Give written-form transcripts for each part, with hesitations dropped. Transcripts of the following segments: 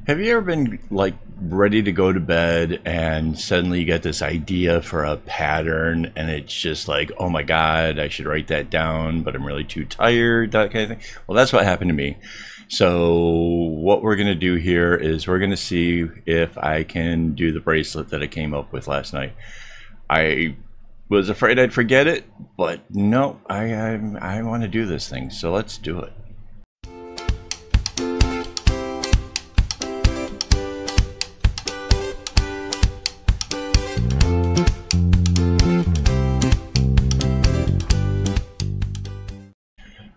Have you ever been like ready to go to bed and suddenly you get this idea for a pattern and it's just like, oh my God, I should write that down, but I'm really too tired, that kind of thing? Well, that's what happened to me. So what we're going to do here is we're going to see if I can do the bracelet that I came up with last night. I was afraid I'd forget it, but no, I want to do this thing, so let's do it.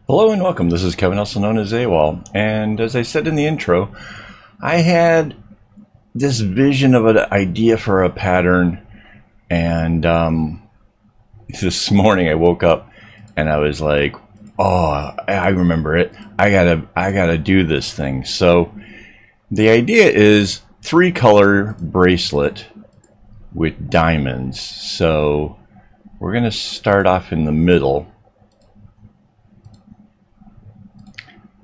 Hello and welcome. This is Kevin, also known as AKAAWOL, and as I said in the intro, I had this vision of an idea for a pattern, and this morning I woke up and I was like, oh, I remember it. I gotta do this thing. So the idea is 3-color bracelet with diamonds. So we're gonna start off in the middle.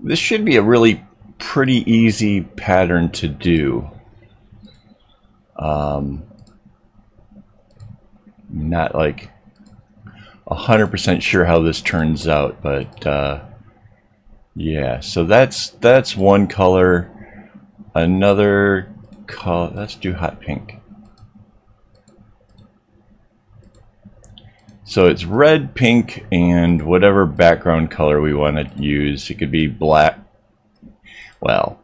This should be a really pretty easy pattern to do. Not like 100% sure how this turns out, but yeah. So that's one color. Another color. Let's do hot pink. So it's red, pink, and whatever background color we want to use. It could be black. Well,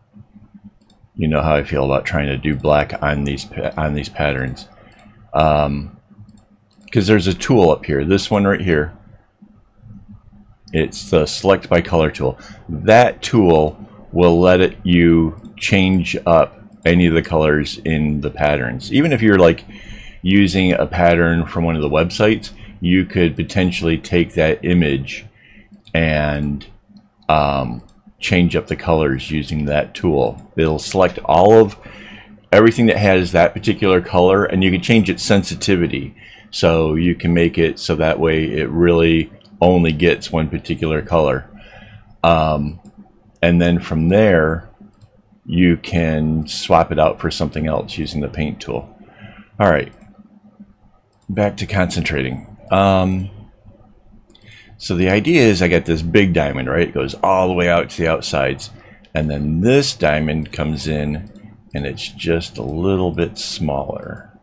you know how I feel about trying to do black on these patterns. Because there's a tool up here. This one right here. It's the select by color tool. That tool will let you change up any of the colors in the patterns. Even if you're like using a pattern from one of the websites, you could potentially take that image and change up the colors using that tool. It'll select all of everything that has that particular color, and you can change its sensitivity. So you can make it so that way it really only gets one particular color. And then from there, you can swap it out for something else using the paint tool. All right, back to concentrating. So the idea is I got this big diamond, right? It goes all the way out to the outsides. And then this diamond comes in and it's just a little bit smaller.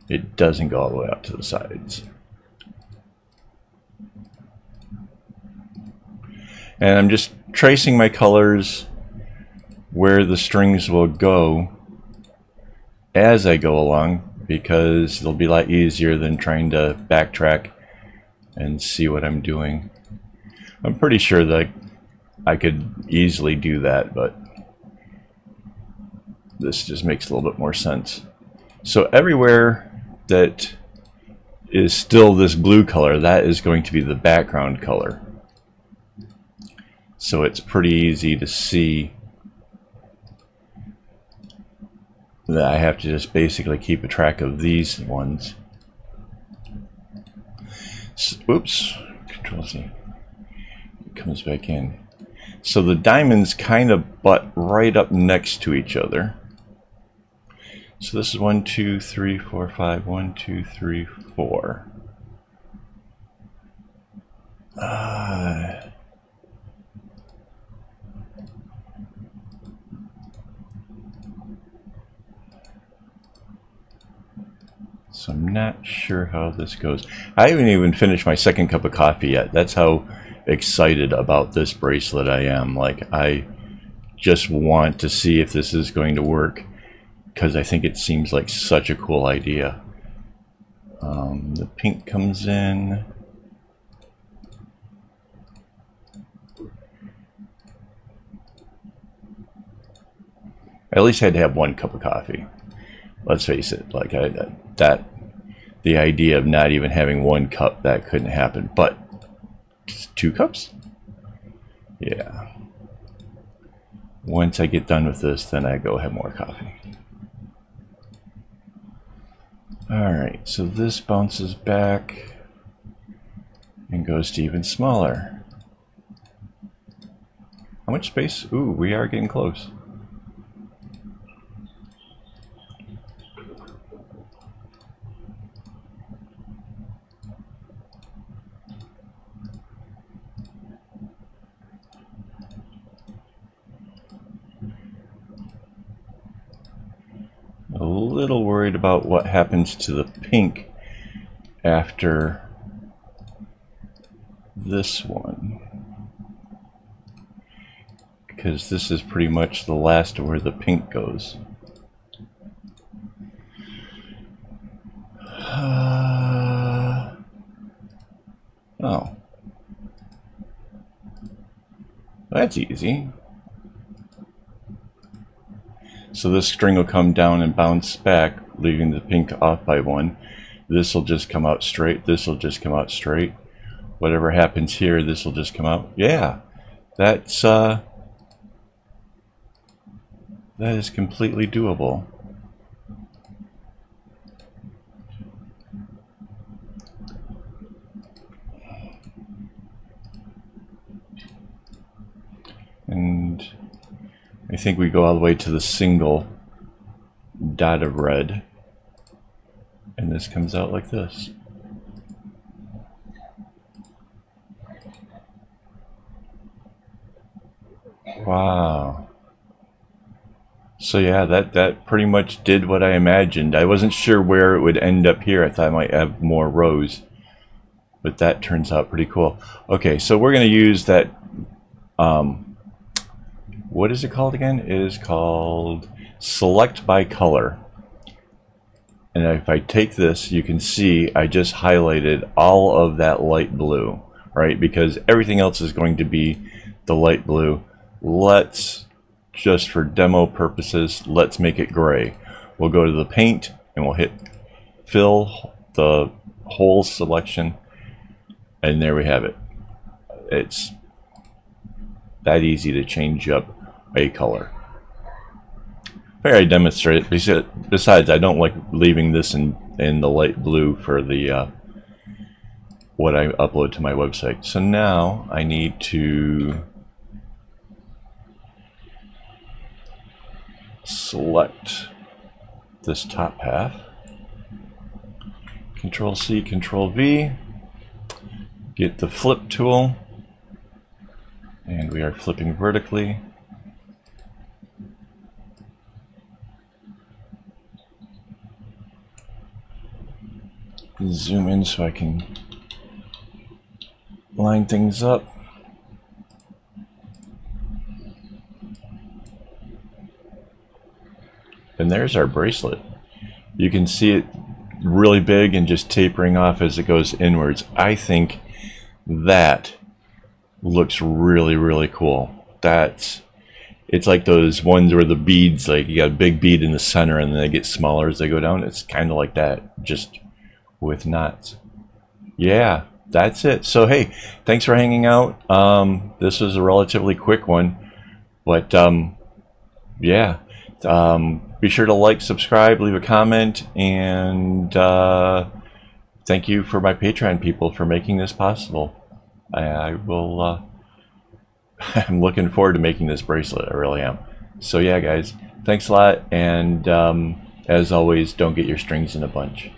It doesn't go all the way out to the sides. And I'm just tracing my colors where the strings will go as I go along, because it'll be a lot easier than trying to backtrack and see what I'm doing. I'm pretty sure that I could easily do that, but this just makes a little bit more sense. So everywhere that is still this blue color, that is going to be the background color. So it's pretty easy to see that I have to just basically keep a track of these ones. Oops, Control Z. It comes back in. So the diamonds kind of butt right up next to each other. So this is 1, 2, 3, 4, 5. 1, 2, 3, 4. So I'm not sure how this goes. I haven't even finished my second cup of coffee yet. That's how excited about this bracelet I am. Like, I just want to see if this is going to work, because I think it seems like such a cool idea. The pink comes in. I at least had to have 1 cup of coffee. Let's face it, like the idea of not even having 1 cup, that couldn't happen. But 2 cups? Yeah. Once I get done with this, then I go have more coffee. Alright, so this bounces back and goes to even smaller. How much space? Ooh, we are getting close. A little worried about what happens to the pink after this one, because this is pretty much the last of where the pink goes. Oh, that's easy. So this string will come down and bounce back, leaving the pink off by one. This will just come out straight. This will just come out straight. Whatever happens here, this will just come out. Yeah, that's that is completely doable. And I think we go all the way to the single dot of red, and this comes out like this. Wow. So yeah, that pretty much did what I imagined. I wasn't sure where it would end up here. I thought I might have more rows, but that turns out pretty cool. Okay, so we're going to use that what is it called again? It is called Select by Color. And if I take this, you can see I just highlighted all of that light blue, right? Because everything else is going to be the light blue. Let's, just for demo purposes, let's make it gray. We'll go to the paint and we'll hit fill the whole selection, and there we have it. It's that easy to change up a color. I demonstrate it. Besides, I don't like leaving this in the light blue for the what I upload to my website. So now I need to select this top half. Control C, Control V. Get the flip tool, and we are flipping vertically. Zoom in so I can line things up. And there's our bracelet. You can see it really big and just tapering off as it goes inwards. I think that looks really, really cool. It's like those ones where the beads, like you got a big bead in the center and then they get smaller as they go down. It's kind of like that, just with knots. Yeah, that's it. So hey, thanks for hanging out. This was a relatively quick one, but yeah, be sure to like, subscribe, leave a comment, and thank you for my Patreon people for making this possible. I will I'm looking forward to making this bracelet. I really am. So yeah guys, thanks a lot, and as always, don't get your strings in a bunch.